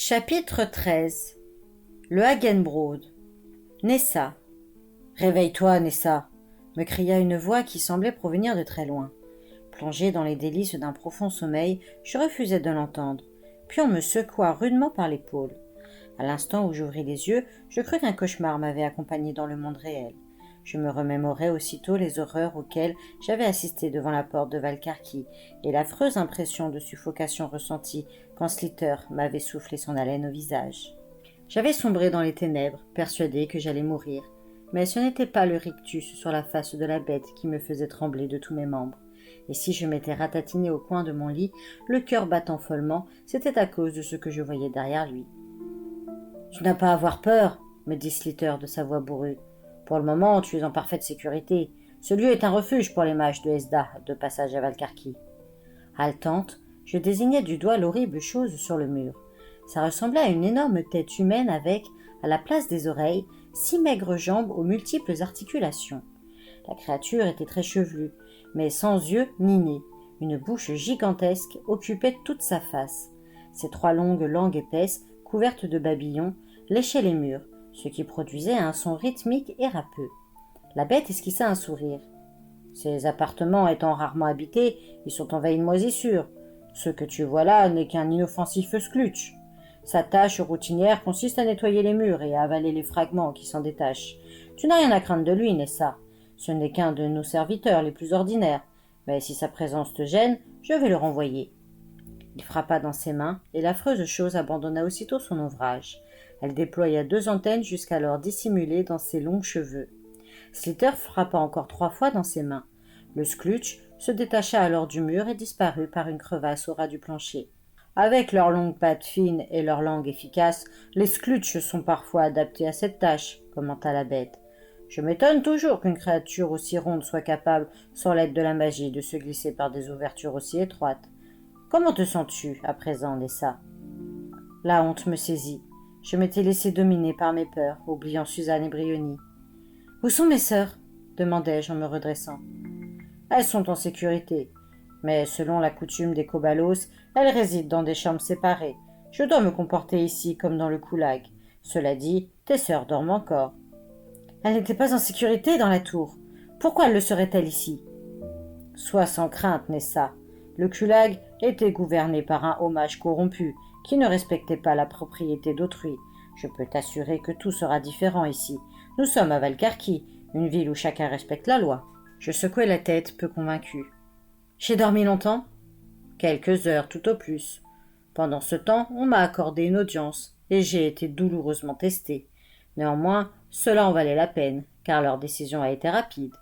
Chapitre 13. Le Hagenbrode. Nessa. Réveille-toi, Nessa, me cria une voix qui semblait provenir de très loin. Plongé dans les délices d'un profond sommeil, je refusai de l'entendre. Puis on me secoua rudement par l'épaule. À l'instant où j'ouvris les yeux, je crus qu'un cauchemar m'avait accompagné dans le monde réel. Je me remémorai aussitôt les horreurs auxquelles j'avais assisté devant la porte de Valcarqui et l'affreuse impression de suffocation ressentie quand Slither m'avait soufflé son haleine au visage. J'avais sombré dans les ténèbres, persuadé que j'allais mourir, mais ce n'était pas le rictus sur la face de la bête qui me faisait trembler de tous mes membres. Et si je m'étais ratatiné au coin de mon lit, le cœur battant follement, c'était à cause de ce que je voyais derrière lui. « Tu n'as pas à avoir peur, » me dit Slither de sa voix bourrue. « Pour le moment, tu es en parfaite sécurité. Ce lieu est un refuge pour les mages de Hesda, de passage à Valcarqui. » Haletante, je désignai du doigt l'horrible chose sur le mur. Ça ressemblait à une énorme tête humaine avec, à la place des oreilles, 6 maigres jambes aux multiples articulations. La créature était très chevelue, mais sans yeux ni nez. Une bouche gigantesque occupait toute sa face. Ses 3 longues langues épaisses, couvertes de babillons, léchaient les murs, ce qui produisait un son rythmique et râpeux. La bête esquissa un sourire. Ces appartements étant rarement habités, ils sont envahis de moisissures. Ce que tu vois là n'est qu'un inoffensif sclutch. Sa tâche routinière consiste à nettoyer les murs et à avaler les fragments qui s'en détachent. Tu n'as rien à craindre de lui, Nessa. Ce n'est qu'un de nos serviteurs les plus ordinaires. Mais si sa présence te gêne, je vais le renvoyer. Il frappa dans ses mains, et l'affreuse chose abandonna aussitôt son ouvrage. Elle déploya 2 antennes jusqu'alors dissimulées dans ses longs cheveux. Slither frappa encore 3 fois dans ses mains. Le sclutch se détacha alors du mur et disparut par une crevasse au ras du plancher. Avec leurs longues pattes fines et leur langue efficace, les sclutches sont parfois adaptés à cette tâche, commenta la bête. Je m'étonne toujours qu'une créature aussi ronde soit capable, sans l'aide de la magie, de se glisser par des ouvertures aussi étroites. Comment te sens-tu, à présent, Nessa ? La honte me saisit. Je m'étais laissé dominer par mes peurs, oubliant Suzanne et Briony. « Où sont mes sœurs ?» demandai-je en me redressant. « Elles sont en sécurité, mais selon la coutume des Kobalos, elles résident dans des chambres séparées. Je dois me comporter ici comme dans le Koulag. Cela dit, tes sœurs dorment encore. » « Elle n'était pas en sécurité dans la tour. Pourquoi le serait-elle ici ?»« Sois sans crainte, Nessa. Le Koulag était gouverné par un hommage corrompu, qui ne respectait pas la propriété d'autrui. Je peux t'assurer que tout sera différent ici. Nous sommes à Valcarqui, une ville où chacun respecte la loi. » Je secouai la tête, peu convaincu. « J'ai dormi longtemps ?»« Quelques heures, tout au plus. Pendant ce temps, on m'a accordé une audience, et j'ai été douloureusement testé. Néanmoins, cela en valait la peine, car leur décision a été rapide. »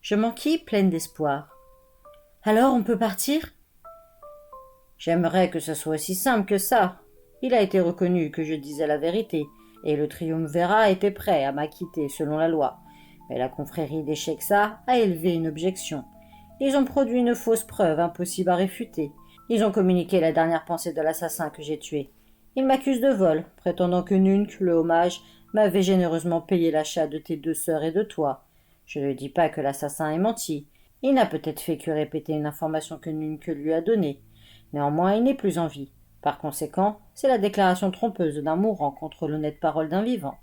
Je m'enquis, pleine d'espoir. « Alors, on peut partir ?» « J'aimerais que ce soit aussi simple que ça. Il a été reconnu que je disais la vérité, et le triumvirat était prêt à m'acquitter selon la loi. Mais la confrérie des Sheksa a élevé une objection. Ils ont produit une fausse preuve impossible à réfuter. Ils ont communiqué la dernière pensée de l'assassin que j'ai tué. Ils m'accusent de vol, prétendant que Nunc, le hommage, m'avait généreusement payé l'achat de tes 2 sœurs et de toi. Je ne dis pas que l'assassin ait menti. Il n'a peut-être fait que répéter une information que Nunc lui a donnée. Néanmoins, il n'est plus en vie. Par conséquent, c'est la déclaration trompeuse d'un mourant contre l'honnête parole d'un vivant. »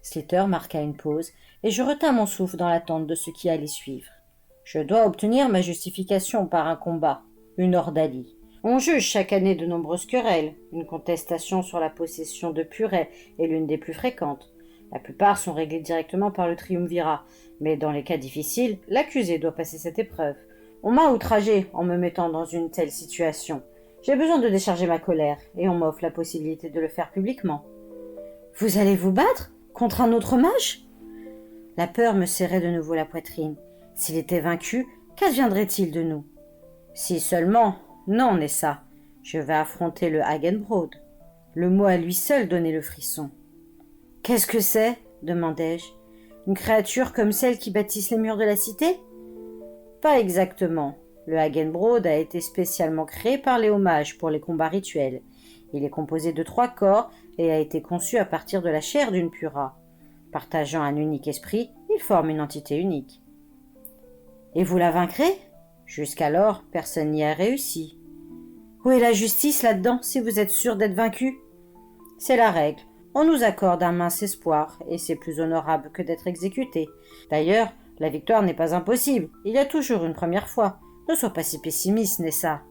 Slither marqua une pause, et je retins mon souffle dans l'attente de ce qui allait suivre. Je dois obtenir ma justification par un combat, une ordalie. On juge chaque année de nombreuses querelles. Une contestation sur la possession de Purée est l'une des plus fréquentes. La plupart sont réglées directement par le triumvirat, mais dans les cas difficiles, l'accusé doit passer cette épreuve. On m'a outragé en me mettant dans une telle situation. J'ai besoin de décharger ma colère, et on m'offre la possibilité de le faire publiquement. « Vous allez vous battre contre un autre mage ?» La peur me serrait de nouveau la poitrine. S'il était vaincu, qu'adviendrait-il de nous ? Si seulement, non, Nessa, je vais affronter le Hagenbrode. Le mot à lui seul donnait le frisson. « Qu'est-ce que c'est ?» demandai-je. « Une créature comme celle qui bâtisse les murs de la cité ?» Pas exactement. Le Hagenbrode a été spécialement créé par les hommages pour les combats rituels. Il est composé de 3 corps et a été conçu à partir de la chair d'une pura. Partageant un unique esprit, il forme une entité unique. Et vous la vaincrez ? Jusqu'alors, personne n'y a réussi. Où est la justice là-dedans si vous êtes sûr d'être vaincu ? C'est la règle. On nous accorde un mince espoir, et c'est plus honorable que d'être exécuté. D'ailleurs, la victoire n'est pas impossible. Il y a toujours une première fois. Ne sois pas si pessimiste, Nessa.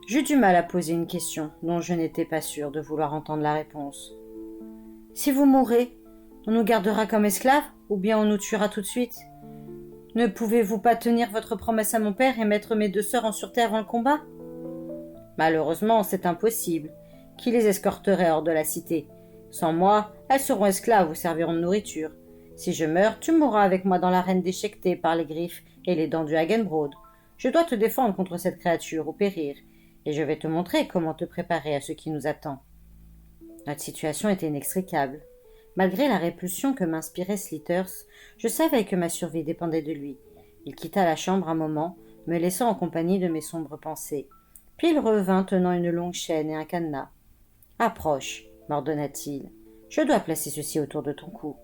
J'eus du mal à poser une question dont je n'étais pas sûre de vouloir entendre la réponse. Si vous mourrez, on nous gardera comme esclaves, ou bien on nous tuera tout de suite? Ne pouvez-vous pas tenir votre promesse à mon père et mettre mes 2 sœurs en sûreté avant le combat? Malheureusement, c'est impossible. Qui les escorterait hors de la cité? Sans moi, elles seront esclaves ou serviront de nourriture. Si je meurs, tu mourras avec moi dans l'arène déchiquetée par les griffes et les dents du Hagenbrod. Je dois te défendre contre cette créature ou périr, et je vais te montrer comment te préparer à ce qui nous attend. Notre situation était inextricable. Malgré la répulsion que m'inspirait Slithers, je savais que ma survie dépendait de lui. Il quitta la chambre un moment, me laissant en compagnie de mes sombres pensées. Puis il revint tenant une longue chaîne et un cadenas. « Approche, m'ordonna-t-il. Je dois placer ceci autour de ton cou. »«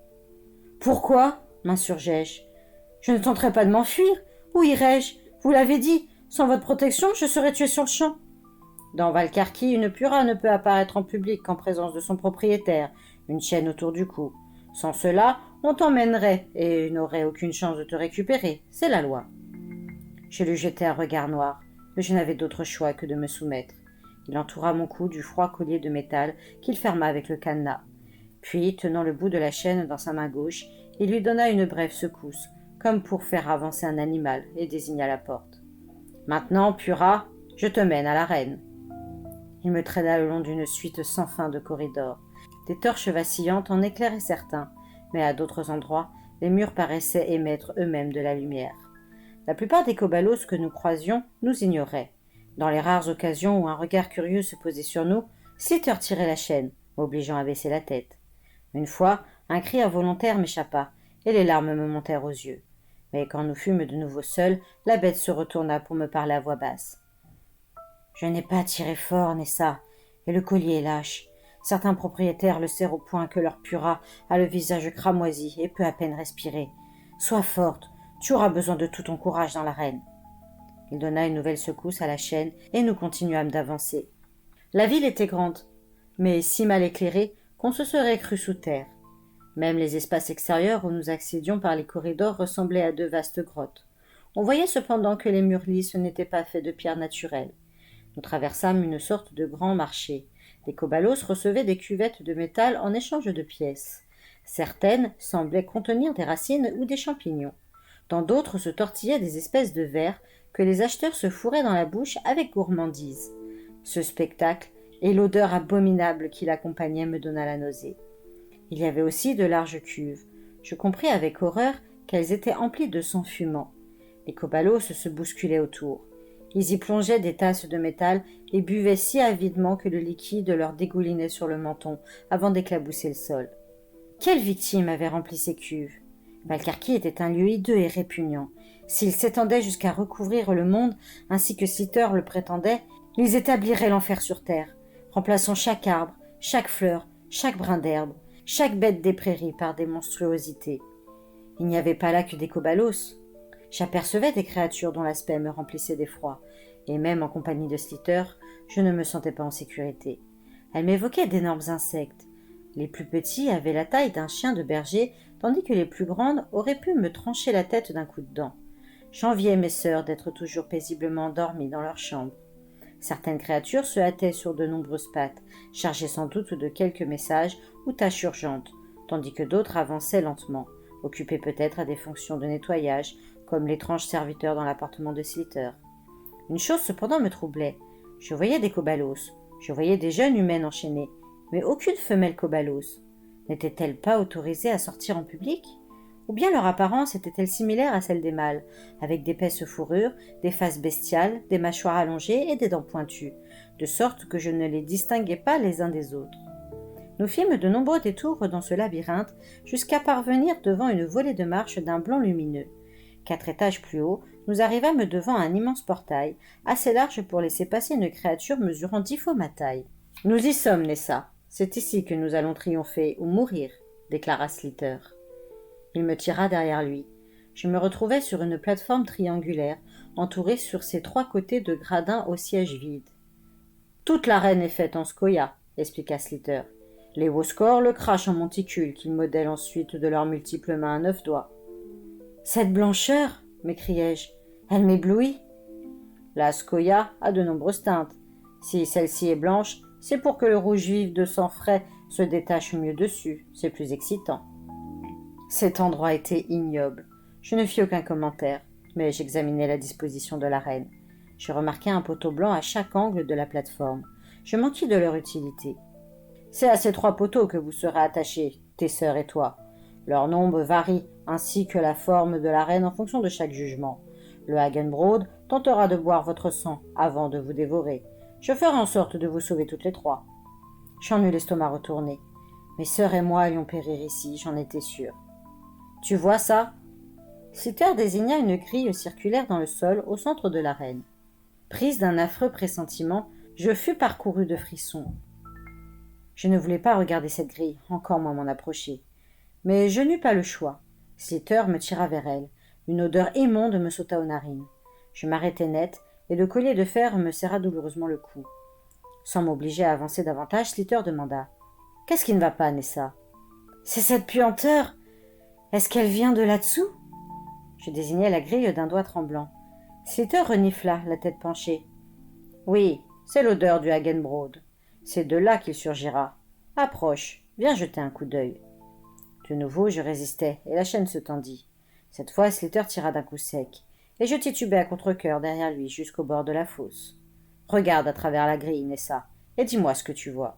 Pourquoi » m'insurgeai-je. « Je ne tenterai pas de m'enfuir. Où irai-je? Vous l'avez dit, sans votre protection, je serais tué sur le champ. » Dans Valcarqui, une pura ne peut apparaître en public qu'en présence de son propriétaire, une chaîne autour du cou. Sans cela, on t'emmènerait et n'aurait aucune chance de te récupérer. C'est la loi. Je lui jetai un regard noir, mais je n'avais d'autre choix que de me soumettre. Il entoura mon cou du froid collier de métal qu'il ferma avec le cadenas. Puis, tenant le bout de la chaîne dans sa main gauche, il lui donna une brève secousse, comme pour faire avancer un animal, et désigna la porte. « Maintenant, Pura, je te mène à l'arène. » Il me traîna le long d'une suite sans fin de corridors. Des torches vacillantes en éclairaient certains, mais à d'autres endroits, les murs paraissaient émettre eux-mêmes de la lumière. La plupart des cobalos que nous croisions nous ignoraient. Dans les rares occasions où un regard curieux se posait sur nous, Slither tirait la chaîne, m'obligeant à baisser la tête. Une fois, un cri involontaire m'échappa, et les larmes me montèrent aux yeux. Mais quand nous fûmes de nouveau seuls, la bête se retourna pour me parler à voix basse. « Je n'ai pas tiré fort, Nessa, et le collier est lâche. Certains propriétaires le serrent au point que leur Pura a le visage cramoisi et peut à peine respirer. Sois forte, tu auras besoin de tout ton courage dans l'arène. » Il donna une nouvelle secousse à la chaîne et nous continuâmes d'avancer. La ville était grande, mais si mal éclairée qu'on se serait cru sous terre. Même les espaces extérieurs où nous accédions par les corridors ressemblaient à de vastes grottes. On voyait cependant que les murs lisses n'étaient pas faits de pierres naturelles. Nous traversâmes une sorte de grand marché. Les cobalos recevaient des cuvettes de métal en échange de pièces. Certaines semblaient contenir des racines ou des champignons. Dans d'autres se tortillaient des espèces de vers que les acheteurs se fourraient dans la bouche avec gourmandise. Ce spectacle et l'odeur abominable qui l'accompagnait me donna la nausée. Il y avait aussi de larges cuves. Je compris avec horreur qu'elles étaient emplies de sang fumant. Les cobalos se bousculaient autour. Ils y plongeaient des tasses de métal et buvaient si avidement que le liquide leur dégoulinait sur le menton avant d'éclabousser le sol. Quelle victime avait rempli ces cuves? Valcarqui était un lieu hideux et répugnant. S'il s'étendait jusqu'à recouvrir le monde, ainsi que Slither le prétendait, ils établiraient l'enfer sur terre, remplaçant chaque arbre, chaque fleur, chaque brin d'herbe, chaque bête des prairies par des monstruosités. Il n'y avait pas là que des cobalos. J'apercevais des créatures dont l'aspect me remplissait d'effroi, et même en compagnie de Slither, je ne me sentais pas en sécurité. Elles m'évoquaient d'énormes insectes. Les plus petits avaient la taille d'un chien de berger, tandis que les plus grandes auraient pu me trancher la tête d'un coup de dent. J'enviais mes sœurs d'être toujours paisiblement endormies dans leur chambre. Certaines créatures se hâtaient sur de nombreuses pattes, chargées sans doute de quelques messages ou tâches urgentes, tandis que d'autres avançaient lentement, occupées peut-être à des fonctions de nettoyage, comme l'étrange serviteur dans l'appartement de Slither. Une chose cependant me troublait. Je voyais des cobalos, je voyais des jeunes humaines enchaînées, mais aucune femelle cobalos. N'était-elle pas autorisée à sortir en public? Ou bien leur apparence était-elle similaire à celle des mâles, avec d'épaisses fourrures, des faces bestiales, des mâchoires allongées et des dents pointues, de sorte que je ne les distinguais pas les uns des autres. Nous fîmes de nombreux détours dans ce labyrinthe jusqu'à parvenir devant une volée de marches d'un blanc lumineux. 4 étages plus haut, nous arrivâmes devant un immense portail, assez large pour laisser passer une créature mesurant 10 fois ma taille. « Nous y sommes, Nessa. C'est ici que nous allons triompher ou mourir, » déclara Slither. Il me tira derrière lui. Je me retrouvai sur une plateforme triangulaire, entourée sur ses 3 côtés de gradins au siège vide. « Toute l'arène est faite en scoria, » expliqua Slither. Les Woskor le crachent en monticules qu'ils modèlent ensuite de leurs multiples mains à 9 doigts. « Cette blancheur !» m'écriai-je. « Elle m'éblouit !» La Skoya a de nombreuses teintes. Si celle-ci est blanche, c'est pour que le rouge vif de sang frais se détache mieux dessus. C'est plus excitant. Cet endroit était ignoble. Je ne fis aucun commentaire, mais j'examinai la disposition de la reine. Je remarquai un poteau blanc à chaque angle de la plateforme. Je m'enquis de leur utilité. C'est à ces 3 poteaux que vous serez attachés, tes sœurs et toi. Leur nombre varie, ainsi que la forme de la reine en fonction de chaque jugement. Le Hagenbrod tentera de boire votre sang avant de vous dévorer. Je ferai en sorte de vous sauver toutes les 3. J'en eus l'estomac retourné. Mes sœurs et moi allions périr ici, j'en étais sûre. Tu vois ça ? Sliter désigna une grille circulaire dans le sol au centre de l'arène. Prise d'un affreux pressentiment, je fus parcourue de frissons. Je ne voulais pas regarder cette grille, encore moins m'en approcher. Mais je n'eus pas le choix. Sliter me tira vers elle. Une odeur immonde me sauta aux narines. Je m'arrêtai net, et le collier de fer me serra douloureusement le cou. Sans m'obliger à avancer davantage, Sliter demanda « Qu'est-ce qui ne va pas, Nessa ?»« C'est cette puanteur. Est-ce qu'elle vient de là-dessous ?» Je désignai la grille d'un doigt tremblant. Sliter renifla, la tête penchée. « Oui, c'est l'odeur du Hagenbrod. C'est de là qu'il surgira. Approche, viens jeter un coup d'œil. » De nouveau, je résistais, et la chaîne se tendit. Cette fois, Sliter tira d'un coup sec, et je titubai à contre-cœur derrière lui jusqu'au bord de la fosse. « Regarde à travers la grille, Nessa, et dis-moi ce que tu vois. »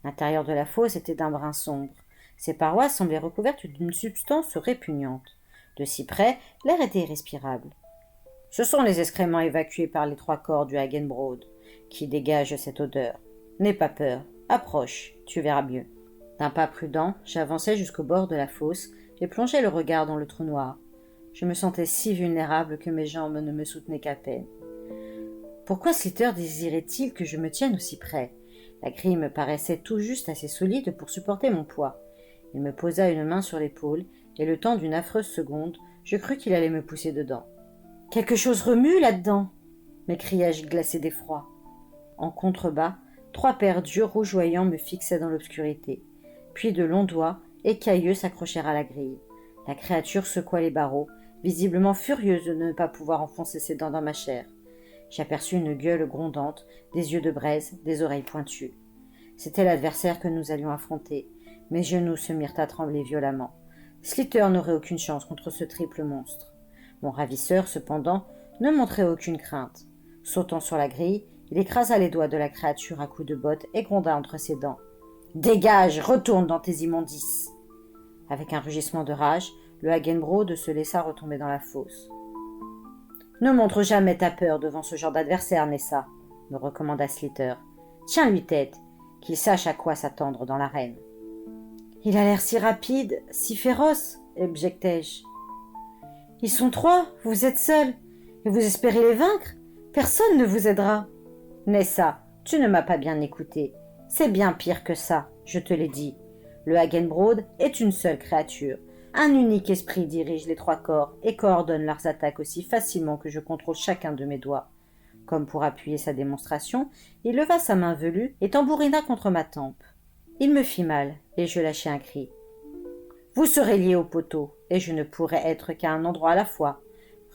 L'intérieur de la fosse était d'un brun sombre. Ses parois semblaient recouvertes d'une substance répugnante. De si près, l'air était irrespirable. Ce sont les excréments évacués par les 3 corps du Hagenbrod qui dégagent cette odeur. N'aie pas peur, approche, tu verras mieux. D'un pas prudent, j'avançai jusqu'au bord de la fosse et plongeai le regard dans le trou noir. Je me sentais si vulnérable que mes jambes ne me soutenaient qu'à peine. Pourquoi Sliter désirait-il que je me tienne aussi près ? La grille me paraissait tout juste assez solide pour supporter mon poids. Il me posa une main sur l'épaule, et le temps d'une affreuse seconde, je crus qu'il allait me pousser dedans. « Quelque chose remue là-dedans !» m'écriai-je glacé d'effroi. En contrebas, 3 paires d'yeux rougeoyants me fixaient dans l'obscurité. Puis de longs doigts écailleux s'accrochèrent à la grille. La créature secoua les barreaux, visiblement furieuse de ne pas pouvoir enfoncer ses dents dans ma chair. J'aperçus une gueule grondante, des yeux de braise, des oreilles pointues. C'était l'adversaire que nous allions affronter. Mes genoux se mirent à trembler violemment. Sliter n'aurait aucune chance contre ce triple monstre. Mon ravisseur, cependant, ne montrait aucune crainte. Sautant sur la grille, il écrasa les doigts de la créature à coups de botte et gronda entre ses dents. « Dégage, retourne dans tes immondices !» Avec un rugissement de rage, le Hagenbrod se laissa retomber dans la fosse. « Ne montre jamais ta peur devant ce genre d'adversaire, Nessa, » me recommanda Sliter. « Tiens-lui tête, qu'il sache à quoi s'attendre dans l'arène. »« Il a l'air si rapide, si féroce, » objectai-je. « Ils sont 3, vous êtes seul, et vous espérez les vaincre ? Personne ne vous aidera. »« Nessa, tu ne m'as pas bien écouté. C'est bien pire que ça, je te l'ai dit. Le Hagenbrod est une seule créature. Un unique esprit dirige les 3 corps et coordonne leurs attaques aussi facilement que je contrôle chacun de mes doigts. » Comme pour appuyer sa démonstration, il leva sa main velue et tambourina contre ma tempe. Il me fit mal, et je lâchai un cri. « Vous serez liés au poteau, et je ne pourrai être qu'à un endroit à la fois, »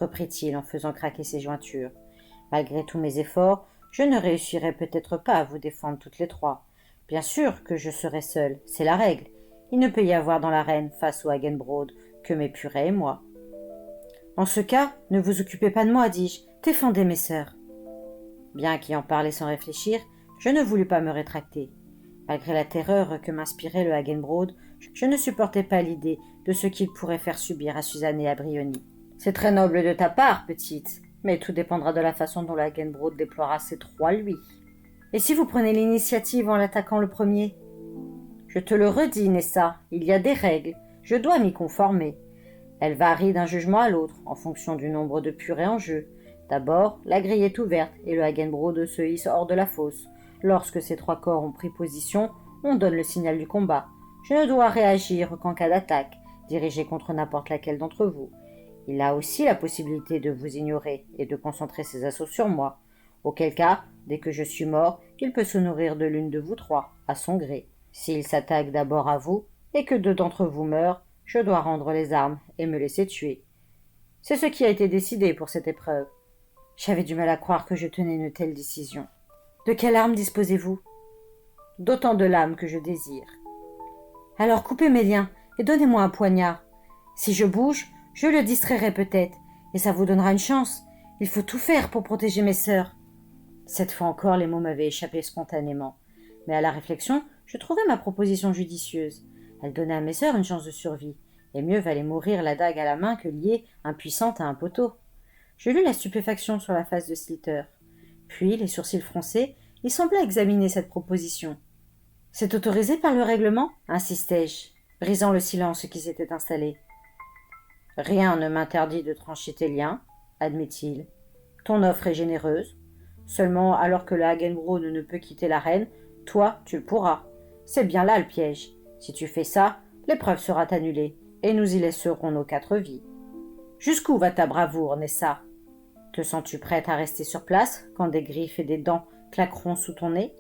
reprit-il en faisant craquer ses jointures. « Malgré tous mes efforts, je ne réussirai peut-être pas à vous défendre toutes les 3. Bien sûr que je serai seul, c'est la règle. Il ne peut y avoir dans l'arène, face au Hagenbrod, que mes purées et moi. »« En ce cas, ne vous occupez pas de moi, dis-je, défendez mes sœurs. » Bien qu'ayant parlé sans réfléchir, je ne voulus pas me rétracter. Malgré la terreur que m'inspirait le Hagenbrod, je ne supportais pas l'idée de ce qu'il pourrait faire subir à Suzanne et à Briony. « C'est très noble de ta part, petite, mais tout dépendra de la façon dont le Hagenbrod déploiera ses 3 lui. Et si vous prenez l'initiative en l'attaquant le premier ? Je te le redis, Nessa, il y a des règles, je dois m'y conformer. Elles varient d'un jugement à l'autre, en fonction du nombre de purées en jeu. D'abord, la grille est ouverte et le Hagenbrod se hisse hors de la fosse. Lorsque ces 3 corps ont pris position, on donne le signal du combat. Je ne dois réagir qu'en cas d'attaque, dirigée contre n'importe laquelle d'entre vous. Il a aussi la possibilité de vous ignorer et de concentrer ses assauts sur moi. Auquel cas, dès que je suis mort, il peut se nourrir de l'une de vous 3, à son gré. S'ils s'attaquent d'abord à vous, et que deux d'entre vous meurent, je dois rendre les armes et me laisser tuer. C'est ce qui a été décidé pour cette épreuve. J'avais du mal à croire que je tenais une telle décision. De quelle arme disposez-vous? D'autant de lames que je désire. Alors coupez mes liens et donnez-moi un poignard. Si je bouge, je le distrairai peut-être, et ça vous donnera une chance. Il faut tout faire pour protéger mes sœurs. Cette fois encore, les mots m'avaient échappé spontanément. Mais à la réflexion, je trouvais ma proposition judicieuse. Elle donnait à mes sœurs une chance de survie, et mieux valait mourir la dague à la main que liée, impuissante à un poteau. Je lus la stupéfaction sur la face de Sliter. Puis, les sourcils froncés, il semblait examiner cette proposition. « C'est autorisé par le règlement » insistai-je, brisant le silence qui s'était installé. « Rien ne m'interdit de trancher tes liens, » admet-il. « Ton offre est généreuse. Seulement, alors que le Hagenbrod ne peut quitter l'arène, toi, tu le pourras. C'est bien là le piège. Si tu fais ça, l'épreuve sera annulée, et nous y laisserons nos 4 vies. Jusqu'où va ta bravoure, Nessa? Te sens-tu prête à rester sur place quand des griffes et des dents claqueront sous ton nez?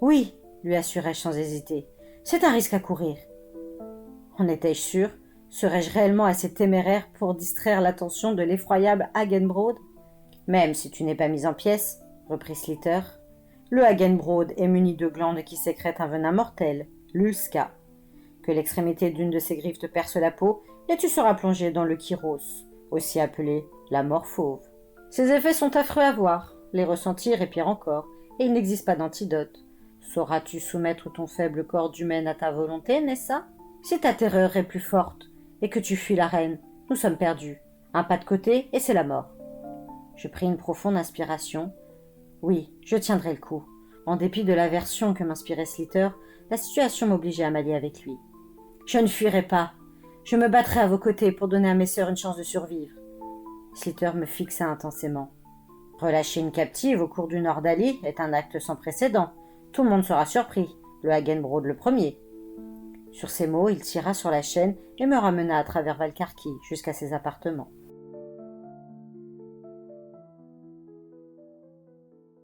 Oui, lui assurai-je sans hésiter. C'est un risque à courir. En étais-je sûr? Serais-je réellement assez téméraire pour distraire l'attention de l'effroyable Hagenbrod? Même si tu n'es pas mise en pièces, reprit Sliter, le Hagenbrod est muni de glandes qui sécrètent un venin mortel, l'ulska. Que l'extrémité d'une de ses griffes te perce la peau, et tu seras plongé dans le Kyros, aussi appelé la mort fauve. Ces effets sont affreux à voir, les ressentir est pire encore, et il n'existe pas d'antidote. Sauras-tu soumettre ton faible corps d'humaine à ta volonté, Nessa? Si ta terreur est plus forte, et que tu fuis la reine, nous sommes perdus. Un pas de côté, et c'est la mort. Je pris une profonde inspiration. Oui, je tiendrai le coup. En dépit de l'aversion que m'inspirait Sliter, la situation m'obligeait à m'allier avec lui. Je ne fuirai pas. Je me battrai à vos côtés pour donner à mes sœurs une chance de survivre. Sliter me fixa intensément. Relâcher une captive au cours d'une ordalie est un acte sans précédent. Tout le monde sera surpris, le Hagenbrod le premier. Sur ces mots, il tira sur la chaîne et me ramena à travers Valcarki jusqu'à ses appartements.